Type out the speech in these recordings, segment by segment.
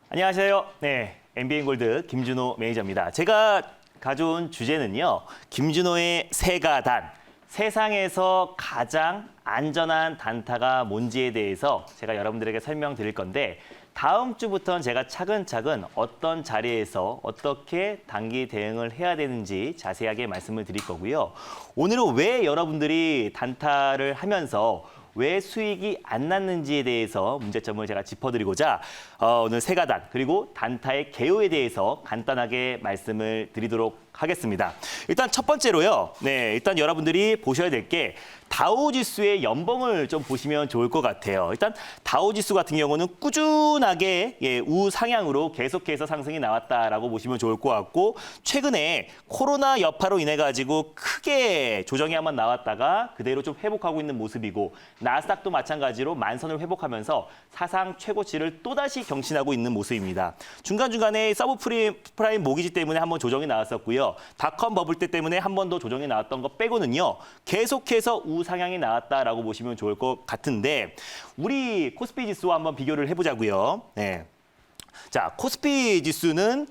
안녕하세요. 네, MBN골드 김준호 매니저입니다. 제가 가져온 주제는요. 김준호의 세가단, 세상에서 가장 안전한 단타가 뭔지에 대해서 제가 여러분들에게 설명드릴 건데 다음 주부터는 제가 차근차근 어떤 자리에서 어떻게 단기 대응을 해야 되는지 자세하게 말씀을 드릴 거고요. 오늘은 왜 여러분들이 단타를 하면서 왜 수익이 안 났는지에 대해서 문제점을 제가 짚어드리고자 오늘 세가단 그리고 단타의 개요에 대해서 간단하게 말씀을 드리도록 하겠습니다. 일단 첫 번째로요. 네, 일단 여러분들이 보셔야 될 게 다우지수의 연봉을 좀 보시면 좋을 것 같아요. 일단 다우지수 같은 경우는 꾸준하게 우상향으로 계속해서 상승이 나왔다라고 보시면 좋을 것 같고 최근에 코로나 여파로 인해 가지고 크게 조정이 한번 나왔다가 그대로 좀 회복하고 있는 모습이고 나스닥도 마찬가지로 만선을 회복하면서 사상 최고치를 또다시 경신하고 있는 모습입니다. 중간중간에 서브프라임 모기지 때문에 한번 조정이 나왔었고요. 닷컴 버블 때 때문에 한 번 더 조정이 나왔던 것 빼고는요. 계속해서 우상향이 나왔다라고 보시면 좋을 것 같은데 우리 코스피 지수와 한번 비교를 해보자고요. 네. 자, 코스피 지수는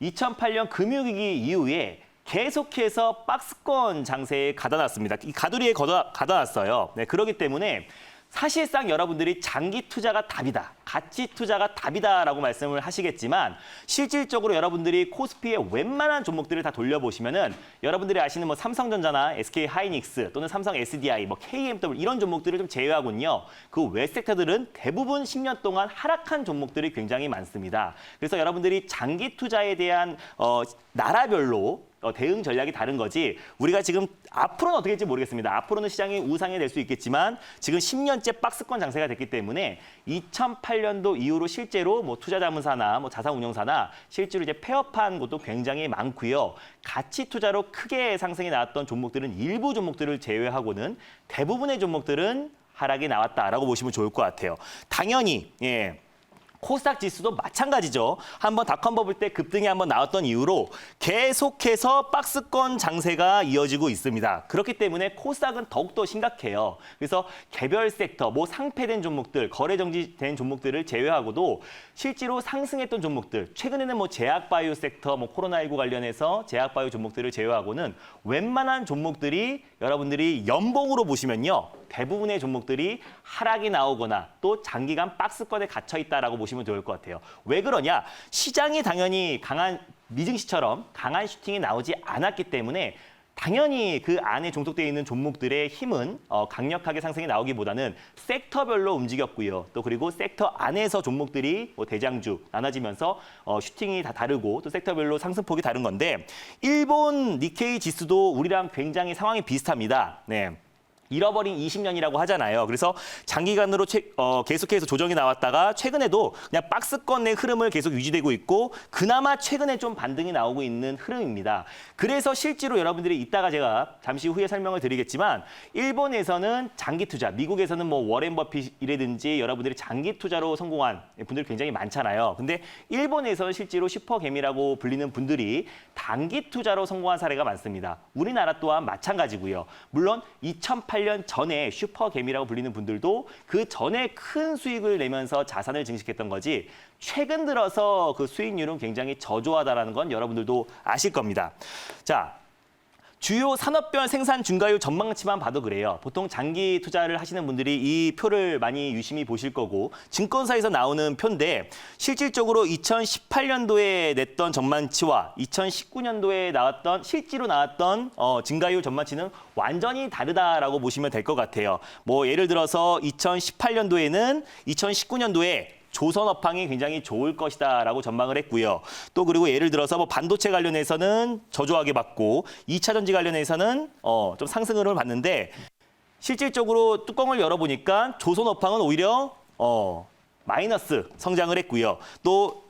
2008년 금융위기 이후에 계속해서 박스권 장세에 가다놨습니다. 이 가두리에 가다놨어요. 네, 그렇기 때문에 사실상 여러분들이 장기 투자가 답이다, 가치 투자가 답이다라고 말씀을 하시겠지만 실질적으로 여러분들이 코스피의 웬만한 종목들을 다 돌려보시면은 여러분들이 아시는 뭐 삼성전자나 SK하이닉스 또는 삼성 SDI, 뭐 KMW 이런 종목들을 좀 제외하군요. 그 외 섹터들은 대부분 10년 동안 하락한 종목들이 굉장히 많습니다. 그래서 여러분들이 장기 투자에 대한 나라별로 대응 전략이 다른 거지 우리가 지금 앞으로는 어떻게 될지 모르겠습니다. 앞으로는 시장이 우상이 될 수 있겠지만 지금 10년째 박스권 장세가 됐기 때문에 2008년도 이후로 실제로 뭐 투자자문사나 뭐 자산운용사나 실제로 이제 폐업한 곳도 굉장히 많고요. 가치 투자로 크게 상승이 나왔던 종목들은 일부 종목들을 제외하고는 대부분의 종목들은 하락이 나왔다라고 보시면 좋을 것 같아요. 당연히 코스닥 지수도 마찬가지죠. 한번 닷컴 버블 때 급등이 한번 나왔던 이후로 계속해서 박스권 장세가 이어지고 있습니다. 그렇기 때문에 코스닥은 더욱더 심각해요. 그래서 개별 섹터, 뭐 상폐된 종목들, 거래 정지된 종목들을 제외하고도 실제로 상승했던 종목들, 최근에는 뭐 제약바이오 섹터, 뭐 코로나19 관련해서 제약바이오 종목들을 제외하고는 웬만한 종목들이 여러분들이 연봉으로 보시면요. 대부분의 종목들이 하락이 나오거나 또 장기간 박스권에 갇혀 있다라고 보시면 좋을 것 같아요. 왜 그러냐? 시장이 당연히 강한 미증시처럼 강한 슈팅이 나오지 않았기 때문에 당연히 그 안에 종속되어 있는 종목들의 힘은 강력하게 상승이 나오기보다는 섹터별로 움직였고요. 또 그리고 섹터 안에서 종목들이 뭐 대장주 나눠지면서 슈팅이 다 다르고 또 섹터별로 상승폭이 다른 건데 일본 니케이 지수도 우리랑 굉장히 상황이 비슷합니다. 네. 잃어버린 20년이라고 하잖아요. 그래서 장기간으로 계속해서 조정이 나왔다가 최근에도 그냥 박스권 내 흐름을 계속 유지되고 있고 그나마 최근에 좀 반등이 나오고 있는 흐름입니다. 그래서 실제로 여러분들이 이따가 제가 잠시 후에 설명을 드리겠지만 일본에서는 장기 투자, 미국에서는 뭐 워렌 버핏이라든지 여러분들이 장기 투자로 성공한 분들이 굉장히 많잖아요. 근데 일본에서는 실제로 슈퍼개미라고 불리는 분들이 단기 투자로 성공한 사례가 많습니다. 우리나라 또한 마찬가지고요. 물론 2008년 전에 슈퍼개미라고 불리는 분들도 그 전에 큰 수익을 내면서 자산을 증식했던 거지 최근 들어서 그 수익률은 굉장히 저조하다는 건 여러분들도 아실 겁니다. 자, 주요 산업별 생산 증가율 전망치만 봐도 그래요. 보통 장기 투자를 하시는 분들이 이 표를 많이 유심히 보실 거고 증권사에서 나오는 표인데 실질적으로 2018년도에 냈던 전망치와 2019년도에 실제로 나왔던 증가율 전망치는 완전히 다르다라고 보시면 될 것 같아요. 뭐 예를 들어서 2018년도에는 2019년도에 조선 업황이 굉장히 좋을 것이다라고 전망을 했고요. 또 그리고 예를 들어서 뭐 반도체 관련해서는 저조하게 봤고 2차 전지 관련해서는 좀 상승을 봤는데 실질적으로 뚜껑을 열어보니까 조선 업황은 오히려 마이너스 성장을 했고요. 또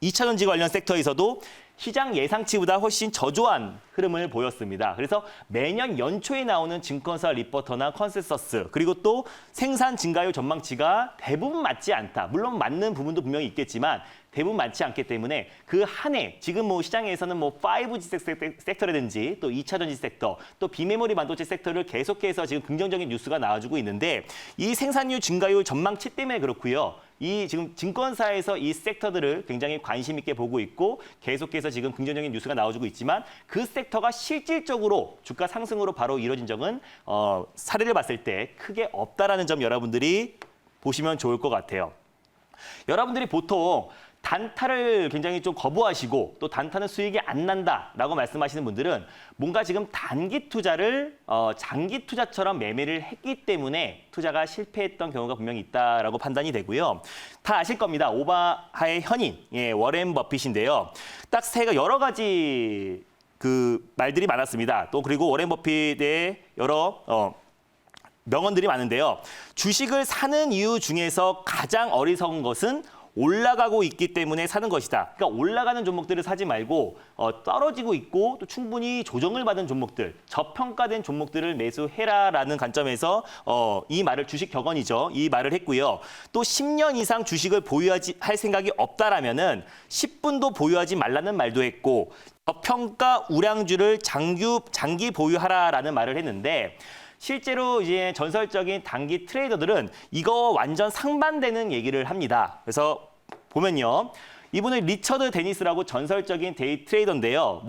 2차 전지 관련 섹터에서도 시장 예상치보다 훨씬 저조한 흐름을 보였습니다. 그래서 매년 연초에 나오는 증권사 리포터나 컨센서스 그리고 또 생산 증가율 전망치가 대부분 맞지 않다. 물론 맞는 부분도 분명히 있겠지만 대부분 많지 않기 때문에 그 한 해 지금 뭐 시장에서는 뭐 5G 섹터라든지 또 2차 전지 섹터, 또 비메모리 반도체 섹터를 계속해서 지금 긍정적인 뉴스가 나와주고 있는데 이 생산율 증가율 전망치 때문에 그렇고요. 이 지금 증권사에서 이 섹터들을 굉장히 관심 있게 보고 있고 계속해서 지금 긍정적인 뉴스가 나와주고 있지만 그 섹터가 실질적으로 주가 상승으로 바로 이뤄진 적은 사례를 봤을 때 크게 없다라는 점 여러분들이 보시면 좋을 것 같아요. 여러분들이 보통 단타를 굉장히 좀 거부하시고 또 단타는 수익이 안 난다라고 말씀하시는 분들은 뭔가 지금 단기 투자를 장기 투자처럼 매매를 했기 때문에 투자가 실패했던 경우가 분명히 있다라고 판단이 되고요. 다 아실 겁니다. 오마하의 현인, 워렌 버핏인데요. 딱 여러 가지 그 말들이 많았습니다. 또 그리고 워렌 버핏의 여러 명언들이 많은데요. 주식을 사는 이유 중에서 가장 어리석은 것은 올라가고 있기 때문에 사는 것이다. 그러니까 올라가는 종목들을 사지 말고 떨어지고 있고 또 충분히 조정을 받은 종목들, 저평가된 종목들을 매수해라라는 관점에서 이 말을 주식 격언이죠. 이 말을 했고요. 또 10년 이상 주식을 할 생각이 없다라면은 10분도 보유하지 말라는 말도 했고 저평가 우량주를 장기 보유하라라는 말을 했는데 실제로 이제 전설적인 단기 트레이더들은 이거 완전 상반되는 얘기를 합니다. 그래서 보면요. 이분은 리처드 데니스라고 전설적인 데이 트레이더인데요.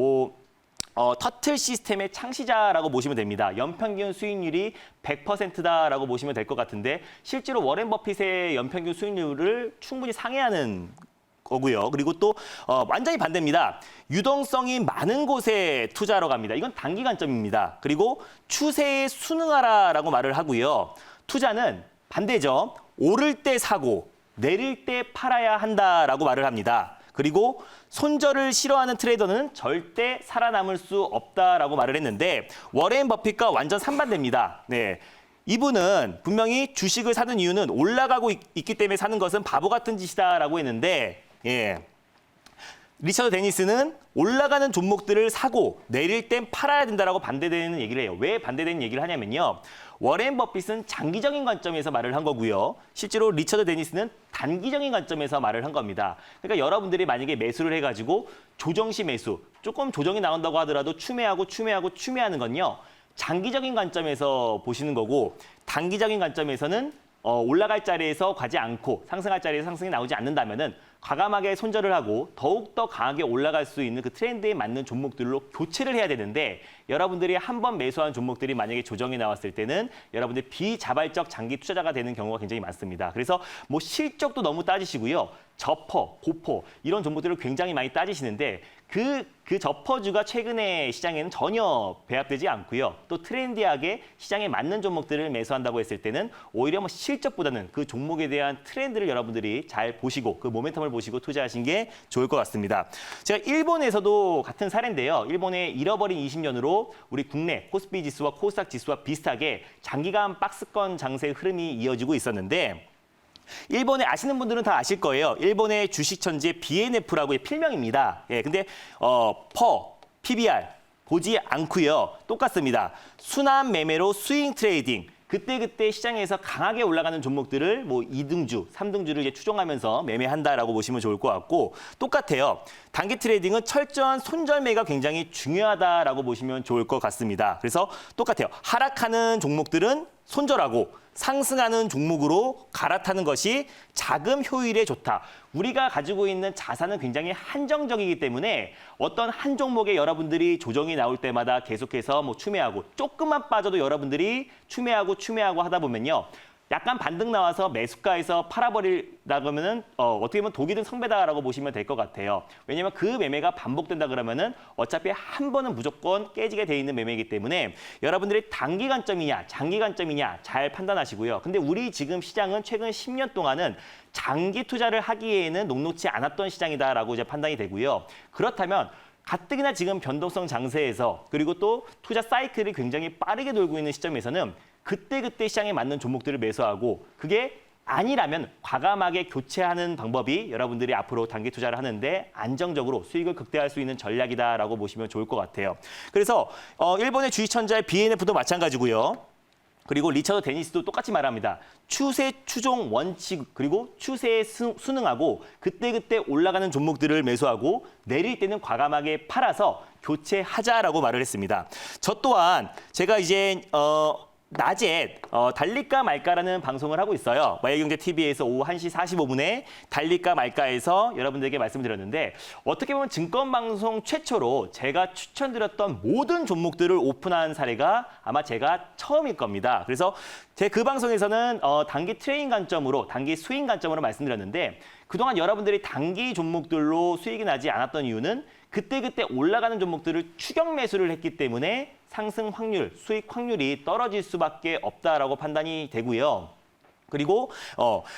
터틀 시스템의 창시자라고 보시면 됩니다. 연평균 수익률이 100%다라고 보시면 될 것 같은데 실제로 워렌 버핏의 연평균 수익률을 충분히 상회하는 거고요. 그리고 또 완전히 반대입니다. 유동성이 많은 곳에 투자하러 갑니다. 이건 단기 관점입니다. 그리고 추세에 순응하라라고 말을 하고요. 투자는 반대죠. 오를 때 사고 내릴 때 팔아야 한다라고 말을 합니다. 그리고 손절을 싫어하는 트레이더는 절대 살아남을 수 없다라고 말을 했는데 워렌 버핏과 완전 상반됩니다. 네. 이분은 분명히 주식을 사는 이유는 올라가고 있기 때문에 사는 것은 바보 같은 짓이다라고 했는데 리처드 데니스는 올라가는 종목들을 사고 내릴 땐 팔아야 된다라고 반대되는 얘기를 해요. 왜 반대되는 얘기를 하냐면요. 워렌 버핏은 장기적인 관점에서 말을 한 거고요. 실제로 리처드 데니스는 단기적인 관점에서 말을 한 겁니다. 그러니까 여러분들이 만약에 매수를 해가지고 조정시 매수, 조금 조정이 나온다고 하더라도 추매하는 건요. 장기적인 관점에서 보시는 거고 단기적인 관점에서는 올라갈 자리에서 가지 않고 상승할 자리에서 상승이 나오지 않는다면은 과감하게 손절을 하고 더욱더 강하게 올라갈 수 있는 그 트렌드에 맞는 종목들로 교체를 해야 되는데 여러분들이 한 번 매수한 종목들이 만약에 조정이 나왔을 때는 여러분들 비자발적 장기 투자자가 되는 경우가 굉장히 많습니다. 그래서 뭐 실적도 너무 따지시고요. 저퍼, 고퍼 이런 종목들을 굉장히 많이 따지시는데 그 저퍼주가 최근에 시장에는 전혀 배합되지 않고요. 또 트렌디하게 시장에 맞는 종목들을 매수한다고 했을 때는 오히려 실적보다는 그 종목에 대한 트렌드를 여러분들이 잘 보시고 그 모멘텀을 보시고 투자하신 게 좋을 것 같습니다. 제가 일본에서도 같은 사례인데요. 일본의 잃어버린 20년으로 우리 국내 코스피 지수와 코스닥 지수와 비슷하게 장기간 박스권 장세의 흐름이 이어지고 있었는데 일본에 아시는 분들은 다 아실 거예요. 일본의 주식 천재 BNF라고의 필명입니다. 근데 PBR 보지 않고요. 똑같습니다. 순환 매매로 스윙 트레이딩. 그때 시장에서 강하게 올라가는 종목들을 2등주, 3등주를 이제 추종하면서 매매한다라고 보시면 좋을 것 같고 똑같아요. 단기 트레이딩은 철저한 손절매가 굉장히 중요하다라고 보시면 좋을 것 같습니다. 그래서 똑같아요. 하락하는 종목들은 손절하고 상승하는 종목으로 갈아타는 것이 자금 효율에 좋다. 우리가 가지고 있는 자산은 굉장히 한정적이기 때문에 어떤 한 종목에 여러분들이 조정이 나올 때마다 계속해서 추매하고 조금만 빠져도 여러분들이 추매하고 하다 보면요. 약간 반등 나와서 매수가에서 팔아버리다 그러면은 어떻게 보면 독이 든 성배다라고 보시면 될 것 같아요. 왜냐하면 그 매매가 반복된다 그러면은 어차피 한 번은 무조건 깨지게 돼 있는 매매이기 때문에 여러분들이 단기 관점이냐 장기 관점이냐 잘 판단하시고요. 근데 우리 지금 시장은 최근 10년 동안은 장기 투자를 하기에는 녹록지 않았던 시장이다라고 이제 판단이 되고요. 그렇다면 가뜩이나 지금 변동성 장세에서 그리고 또 투자 사이클이 굉장히 빠르게 돌고 있는 시점에서는 그때 시장에 맞는 종목들을 매수하고 그게 아니라면 과감하게 교체하는 방법이 여러분들이 앞으로 단기 투자를 하는데 안정적으로 수익을 극대화할 수 있는 전략이다라고 보시면 좋을 것 같아요. 그래서 일본의 주식 천재 BNF도 마찬가지고요. 그리고 리처드 데니스도 똑같이 말합니다. 추세 추종 원칙 그리고 추세에 순응하고 그때그때 올라가는 종목들을 매수하고 내릴 때는 과감하게 팔아서 교체하자라고 말을 했습니다. 저 또한 제가 이제 낮에 달릴까 말까라는 방송을 하고 있어요. 마이경제TV에서 오후 1시 45분에 달릴까 말까에서 여러분들에게 말씀드렸는데 어떻게 보면 증권방송 최초로 제가 추천드렸던 모든 종목들을 오픈한 사례가 아마 제가 처음일 겁니다. 그래서 제 그 방송에서는 단기 트레이딩 관점으로, 단기 스윙 관점으로 말씀드렸는데 그동안 여러분들이 단기 종목들로 수익이 나지 않았던 이유는 그때그때 올라가는 종목들을 추격 매수를 했기 때문에 상승 확률, 수익 확률이 떨어질 수밖에 없다라고 판단이 되고요. 그리고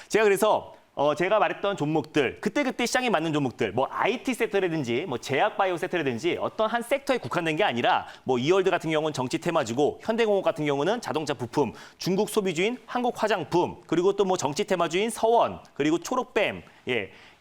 제가 그래서 제가 말했던 종목들, 그때그때 시장에 맞는 종목들, 뭐 IT 섹터라든지 뭐 제약바이오 섹터라든지 어떤 한 섹터에 국한된 게 아니라 뭐 이월드 같은 경우는 정치 테마주고 현대공업 같은 경우는 자동차 부품, 중국 소비주인 한국 화장품, 그리고 또 뭐 정치 테마주인 서원, 그리고 초록뱀,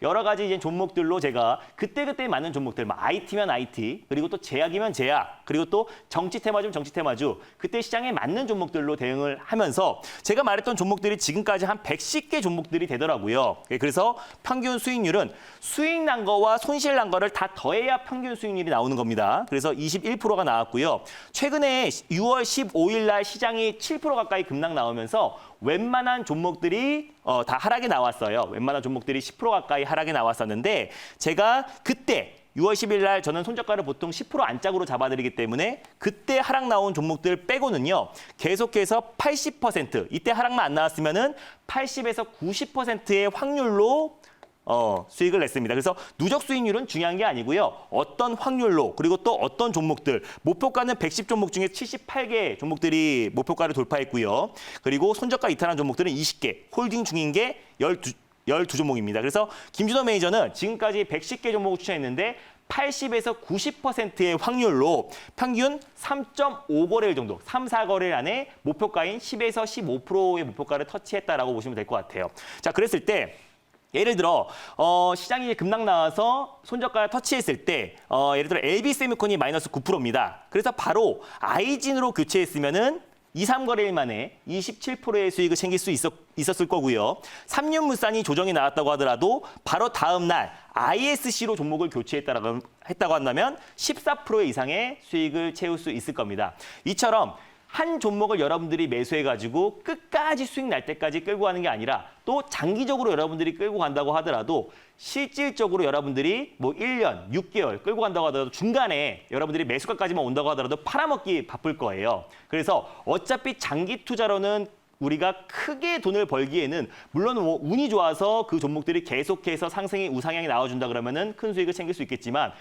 여러 가지 이제 종목들로 제가 그때그때 맞는 종목들, 뭐 IT면 IT, 그리고 또 제약이면 제약, 그리고 또 정치 테마주면 정치 테마주, 그때 시장에 맞는 종목들로 대응을 하면서 제가 말했던 종목들이 지금까지 한 110개 종목들이 되더라고요. 그래서 평균 수익률은 수익 난 거와 손실 난 거를 다 더해야 평균 수익률이 나오는 겁니다. 그래서 21%가 나왔고요. 최근에 6월 15일 날 시장이 7% 가까이 급락 나오면서 웬만한 종목들이 다 하락이 나왔어요. 웬만한 종목들이 10% 가까이 하락이 나왔었는데 제가 그때 6월 10일 날 저는 손저가를 보통 10% 안짝으로 잡아드리기 때문에 그때 하락 나온 종목들 빼고는요. 계속해서 80%, 이때 하락만 안 나왔으면은 80에서 90%의 확률로 수익을 냈습니다. 그래서 누적 수익률은 중요한 게 아니고요. 어떤 확률로 그리고 또 어떤 종목들, 목표가는 110 종목 중에 78개 종목들이 목표가를 돌파했고요. 그리고 손저가 이탈한 종목들은 20개, 홀딩 중인 게 12종목입니다. 그래서 김준호 매니저는 지금까지 110개 종목을 추천했는데 80에서 90%의 확률로 평균 3.5거래일 정도, 3, 4거래일 안에 목표가인 10에서 15%의 목표가를 터치했다라고 보시면 될 것 같아요. 자, 그랬을 때 예를 들어 시장이 급락 나와서 손저가 터치했을 때 예를 들어 LB세미콘이 마이너스 9%입니다. 그래서 바로 아이진으로 교체했으면은 2, 3거래일 만에 27%의 수익을 챙길 수 있었을 거고요. 삼륜물산이 조정이 나왔다고 하더라도 바로 다음 날 ISC로 종목을 했다고 한다면 14% 이상의 수익을 채울 수 있을 겁니다. 이처럼 한 종목을 여러분들이 매수해가지고 끝까지 수익 날 때까지 끌고 가는 게 아니라 또 장기적으로 여러분들이 끌고 간다고 하더라도 실질적으로 여러분들이 뭐 1년, 6개월 끌고 간다고 하더라도 중간에 여러분들이 매수가까지만 온다고 하더라도 팔아먹기 바쁠 거예요. 그래서 어차피 장기 투자로는 우리가 크게 돈을 벌기에는 물론 뭐 운이 좋아서 그 종목들이 계속해서 상승이 우상향이 나와준다 그러면은 큰 수익을 챙길 수 있겠지만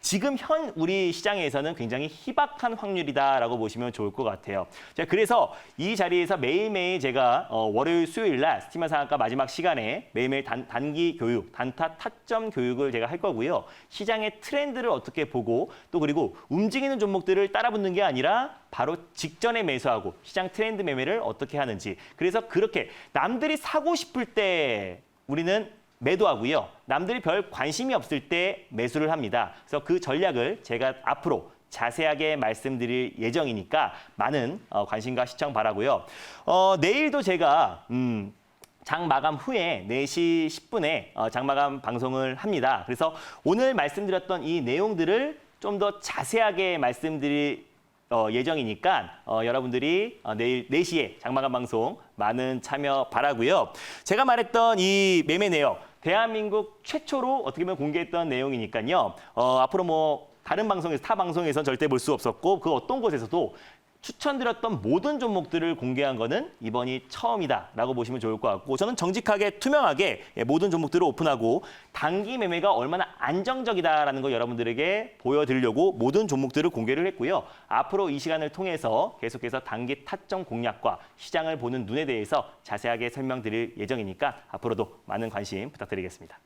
지금 현 우리 시장에서는 굉장히 희박한 확률이다라고 보시면 좋을 것 같아요. 자, 그래서 이 자리에서 매일매일 제가 월요일, 수요일 날 스티마 상한가 마지막 시간에 매일매일 단기 교육, 단타 타점 교육을 제가 할 거고요. 시장의 트렌드를 어떻게 보고 또 그리고 움직이는 종목들을 따라붙는 게 아니라 바로 직전에 매수하고 시장 트렌드 매매를 어떻게 하는지. 그래서 그렇게 남들이 사고 싶을 때 우리는 매도하고요. 남들이 별 관심이 없을 때 매수를 합니다. 그래서 그 전략을 제가 앞으로 자세하게 말씀드릴 예정이니까 많은 관심과 시청 바라고요. 내일도 제가 장 마감 후에 4시 10분에 장 마감 방송을 합니다. 그래서 오늘 말씀드렸던 이 내용들을 좀 더 자세하게 말씀드릴 예정이니까 여러분들이 내일 4시에 장마감 방송 많은 참여 바라고요. 제가 말했던 이 매매 내용, 대한민국 최초로 어떻게 보면 공개했던 내용이니까요. 앞으로 뭐 다른 방송에서, 타 방송에서는 절대 볼 수 없었고 그 어떤 곳에서도 추천드렸던 모든 종목들을 공개한 거는 이번이 처음이다라고 보시면 좋을 것 같고 저는 정직하게 투명하게 모든 종목들을 오픈하고 단기 매매가 얼마나 안정적이다라는 거 여러분들에게 보여드리려고 모든 종목들을 공개를 했고요. 앞으로 이 시간을 통해서 계속해서 단기 타점 공략과 시장을 보는 눈에 대해서 자세하게 설명드릴 예정이니까 앞으로도 많은 관심 부탁드리겠습니다.